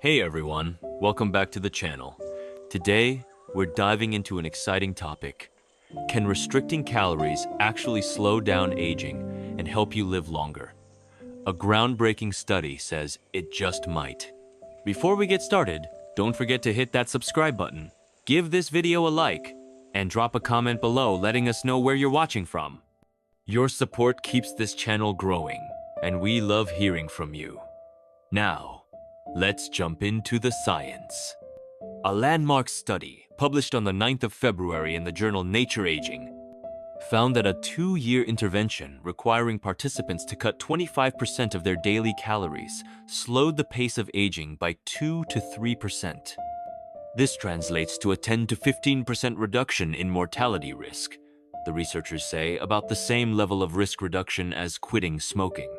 Hey everyone, welcome back to the channel. Today, we're diving into an exciting topic. Can restricting calories actually slow down aging and help you live longer? A groundbreaking study says it just might. Before we get started, don't forget to hit that subscribe button, give this video a like, and drop a comment below letting us know where you're watching from. Your support keeps this channel growing, and we love hearing from you. Now, let's jump into the science. A landmark study, published on the 9th of February in the journal Nature Aging, found that a 2-year intervention requiring participants to cut 25% of their daily calories slowed the pace of aging by 2 to 3%. This translates to a 10 to 15% reduction in mortality risk. The researchers say about the same level of risk reduction as quitting smoking.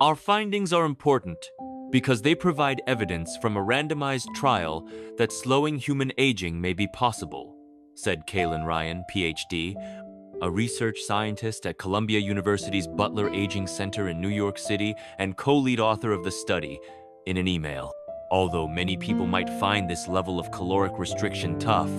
Our findings are important because they provide evidence from a randomized trial that slowing human aging may be possible, said Kaylin Ryan, PhD, a research scientist at Columbia University's Butler Aging Center in New York City and co-lead author of the study, in an email. Although many people might find this level of caloric restriction tough,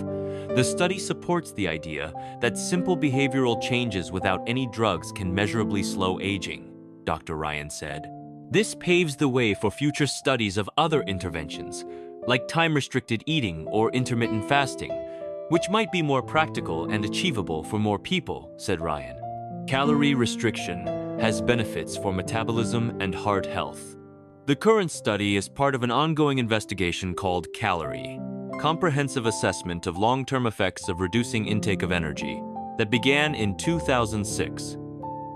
the study supports the idea that simple behavioral changes without any drugs can measurably slow aging, Dr. Ryan said. This paves the way for future studies of other interventions, like time-restricted eating or intermittent fasting, which might be more practical and achievable for more people, said Ryan. Calorie restriction has benefits for metabolism and heart health. The current study is part of an ongoing investigation called Calorie, Comprehensive Assessment of Long-Term Effects of Reducing Intake of Energy, that began in 2006.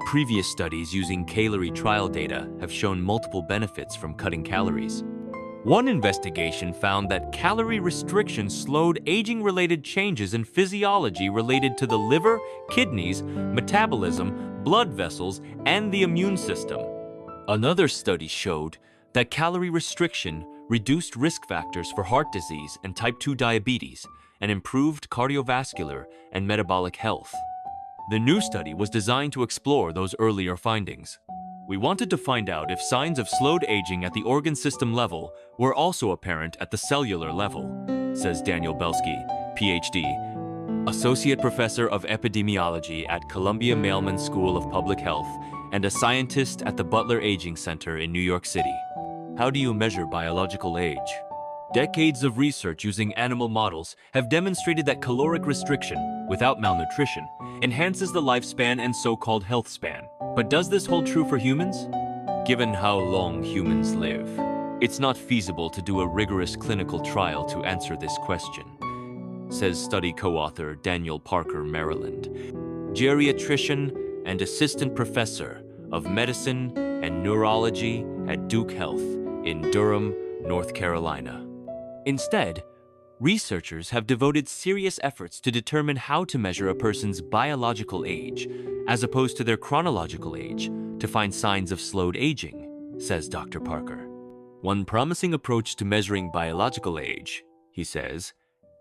Previous studies using calorie trial data have shown multiple benefits from cutting calories. One investigation found that calorie restriction slowed aging-related changes in physiology related to the liver, kidneys, metabolism, blood vessels, and the immune system. Another study showed that calorie restriction reduced risk factors for heart disease and type 2 diabetes and improved cardiovascular and metabolic health. The new study was designed to explore those earlier findings. We wanted to find out if signs of slowed aging at the organ system level were also apparent at the cellular level, says Daniel Belsky, PhD, Associate Professor of Epidemiology at Columbia Mailman School of Public Health and a scientist at the Butler Aging Center in New York City. How do you measure biological age? Decades of research using animal models have demonstrated that caloric restriction, without malnutrition, enhances the lifespan and so-called health span. But does this hold true for humans? Given how long humans live, it's not feasible to do a rigorous clinical trial to answer this question, says study co-author Daniel Parker, Maryland, geriatrician and assistant professor of medicine and neurology at Duke Health in Durham, North Carolina. Instead, researchers have devoted serious efforts to determine how to measure a person's biological age, as opposed to their chronological age, to find signs of slowed aging, says Dr. Parker. One promising approach to measuring biological age, he says,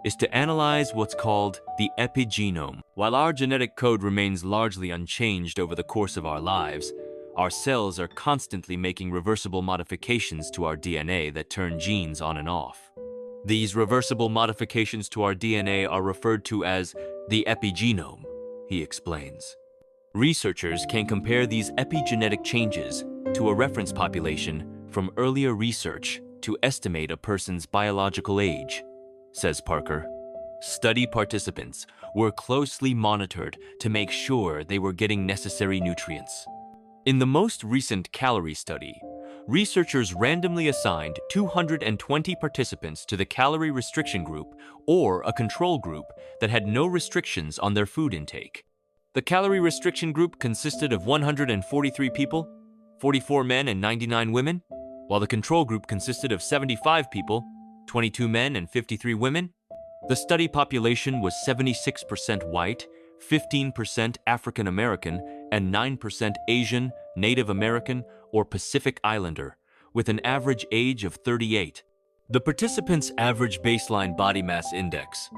is to analyze what's called the epigenome. While our genetic code remains largely unchanged over the course of our lives, our cells are constantly making reversible modifications to our DNA that turn genes on and off. These reversible modifications to our DNA are referred to as the epigenome, he explains. Researchers can compare these epigenetic changes to a reference population from earlier research to estimate a person's biological age, says Parker. Study participants were closely monitored to make sure they were getting necessary nutrients. In the most recent calorie study, researchers randomly assigned 220 participants to the calorie restriction group or a control group that had no restrictions on their food intake. The calorie restriction group consisted of 143 people, 44 men and 99 women, while the control group consisted of 75 people, 22 men and 53 women. The study population was 76% white, 15% African American, and 9% Asian, Native American, or Pacific Islander, with an average age of 38. The participants' average baseline body mass index,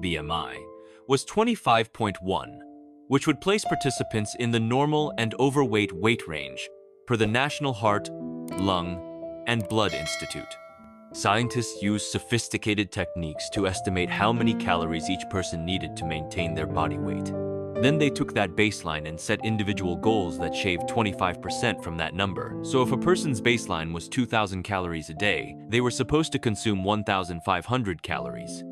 BMI, was 25.1, which would place participants in the normal and overweight weight range per the National Heart, Lung, and Blood Institute. Scientists used sophisticated techniques to estimate how many calories each person needed to maintain their body weight. Then they took that baseline and set individual goals that shaved 25% from that number. So if a person's baseline was 2,000 calories a day, they were supposed to consume 1,500 calories.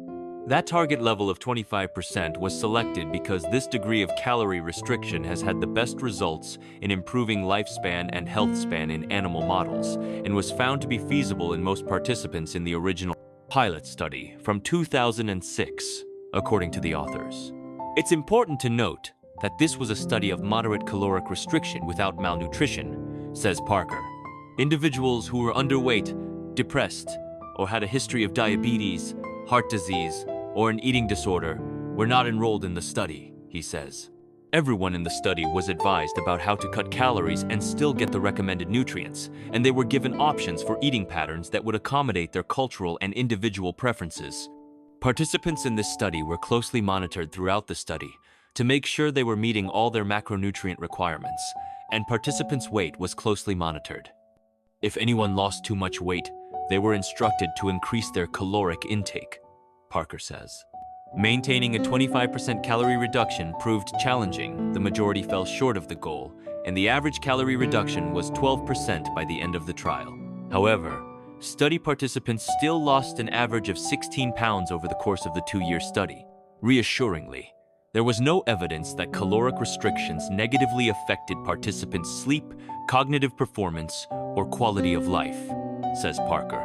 That target level of 25% was selected because this degree of calorie restriction has had the best results in improving lifespan and health span in animal models, and was found to be feasible in most participants in the original pilot study from 2006, according to the authors. It's important to note that this was a study of moderate caloric restriction without malnutrition, says Parker. Individuals who were underweight, depressed, or had a history of diabetes, heart disease, or an eating disorder were not enrolled in the study, he says. Everyone in the study was advised about how to cut calories and still get the recommended nutrients, and they were given options for eating patterns that would accommodate their cultural and individual preferences. Participants in this study were closely monitored throughout the study to make sure they were meeting all their macronutrient requirements, and participants' weight was closely monitored. If anyone lost too much weight, they were instructed to increase their caloric intake, Parker says. Maintaining a 25% calorie reduction proved challenging. The majority fell short of the goal, and the average calorie reduction was 12% by the end of the trial. However, study participants still lost an average of 16 pounds over the course of the 2-year study. Reassuringly, there was no evidence that caloric restrictions negatively affected participants' sleep, cognitive performance, or quality of life, says Parker.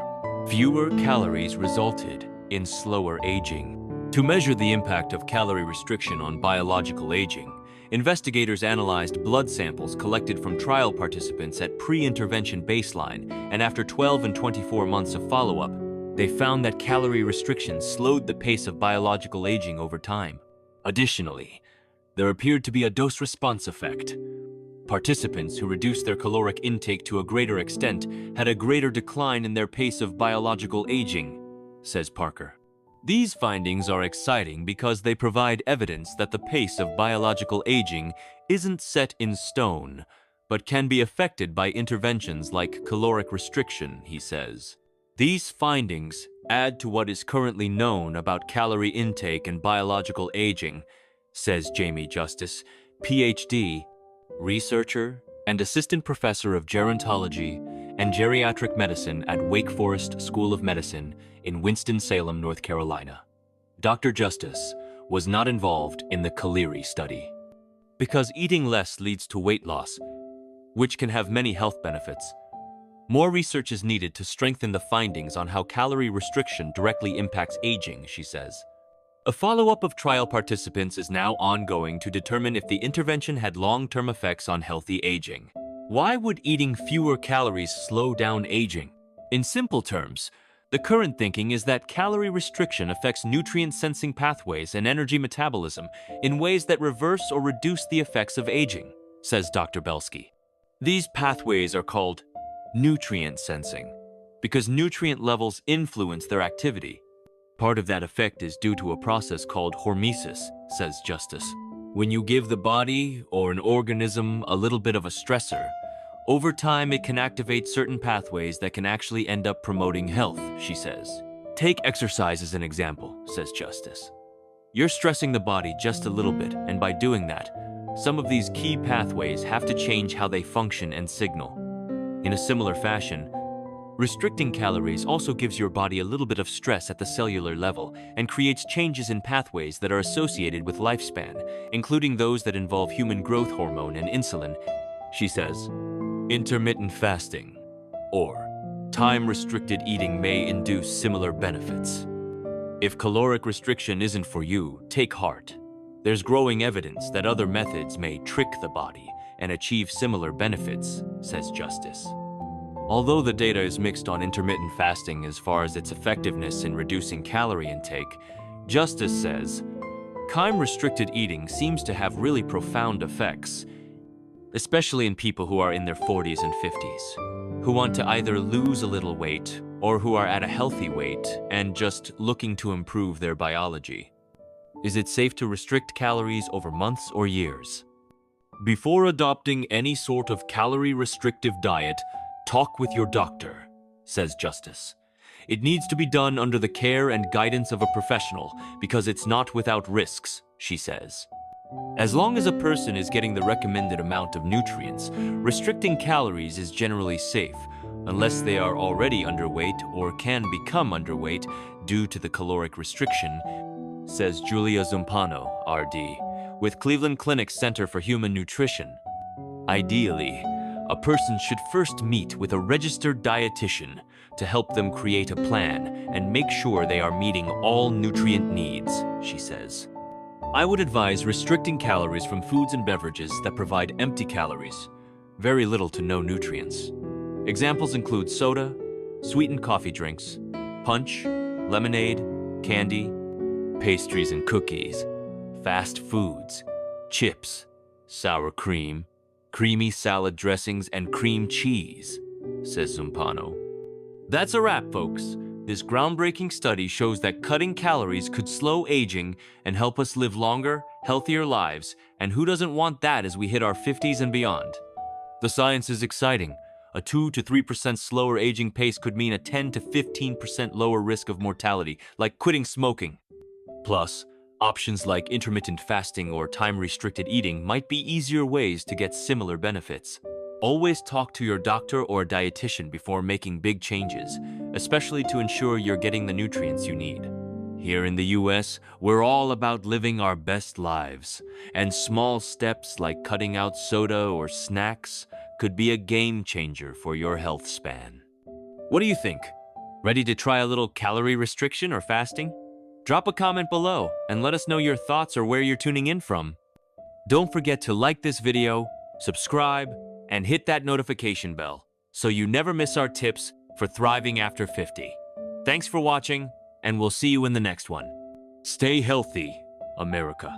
Fewer calories resulted in slower aging. To measure the impact of calorie restriction on biological aging, investigators analyzed blood samples collected from trial participants at pre-intervention baseline, and after 12 and 24 months of follow-up, they found that calorie restrictions slowed the pace of biological aging over time. Additionally, there appeared to be a dose-response effect. Participants who reduced their caloric intake to a greater extent had a greater decline in their pace of biological aging, says Parker. These findings are exciting because they provide evidence that the pace of biological aging isn't set in stone, but can be affected by interventions like caloric restriction, he says. These findings add to what is currently known about calorie intake and biological aging, says Jamie Justice, PhD, researcher and assistant professor of gerontology and geriatric medicine at Wake Forest School of Medicine in Winston-Salem, North Carolina. Dr. Justice was not involved in the calorie study. Because eating less leads to weight loss, which can have many health benefits, more research is needed to strengthen the findings on how calorie restriction directly impacts aging, she says. A follow-up of trial participants is now ongoing to determine if the intervention had long-term effects on healthy aging. Why would eating fewer calories slow down aging? In simple terms, the current thinking is that calorie restriction affects nutrient-sensing pathways and energy metabolism in ways that reverse or reduce the effects of aging, says Dr. Belsky. These pathways are called nutrient sensing because nutrient levels influence their activity. Part of that effect is due to a process called hormesis, says Justice. When you give the body or an organism a little bit of a stressor, over time it can activate certain pathways that can actually end up promoting health, she says. Take exercise as an example, says Justice. You're stressing the body just a little bit, and by doing that, some of these key pathways have to change how they function and signal. In a similar fashion, restricting calories also gives your body a little bit of stress at the cellular level and creates changes in pathways that are associated with lifespan, including those that involve human growth hormone and insulin, she says. Intermittent fasting, or time-restricted eating, may induce similar benefits. If caloric restriction isn't for you, take heart. There's growing evidence that other methods may trick the body and achieve similar benefits, says Justice. Although the data is mixed on intermittent fasting as far as its effectiveness in reducing calorie intake, Justice says, time-restricted eating seems to have really profound effects, especially in people who are in their 40s and 50s, who want to either lose a little weight or who are at a healthy weight and just looking to improve their biology. Is it safe to restrict calories over months or years? Before adopting any sort of calorie-restrictive diet, talk with your doctor, says Justice. It needs to be done under the care and guidance of a professional because it's not without risks, she says. As long as a person is getting the recommended amount of nutrients, restricting calories is generally safe, unless they are already underweight or can become underweight due to the caloric restriction, says Julia Zumpano, RD, with Cleveland Clinic's Center for Human Nutrition. Ideally, a person should first meet with a registered dietitian to help them create a plan and make sure they are meeting all nutrient needs, she says. I would advise restricting calories from foods and beverages that provide empty calories, very little to no nutrients. Examples include soda, sweetened coffee drinks, punch, lemonade, candy, pastries and cookies, fast foods, chips, sour cream, creamy salad dressings, and cream cheese, says Zumpano. That's a wrap, folks. This groundbreaking study shows that cutting calories could slow aging and help us live longer, healthier lives, and who doesn't want that as we hit our 50s and beyond? The science is exciting. A 2 to 3% slower aging pace could mean a 10 to 15% lower risk of mortality, like quitting smoking. Plus, options like intermittent fasting or time-restricted eating might be easier ways to get similar benefits. Always talk to your doctor or dietitian before making big changes, especially to ensure you're getting the nutrients you need. Here in the US, we're all about living our best lives, and small steps like cutting out soda or snacks could be a game changer for your health span. What do you think? Ready to try a little calorie restriction or fasting? Drop a comment below and let us know your thoughts or where you're tuning in from. Don't forget to like this video, subscribe, and hit that notification bell so you never miss our tips for thriving after 50. Thanks for watching, and we'll see you in the next one. Stay healthy, America.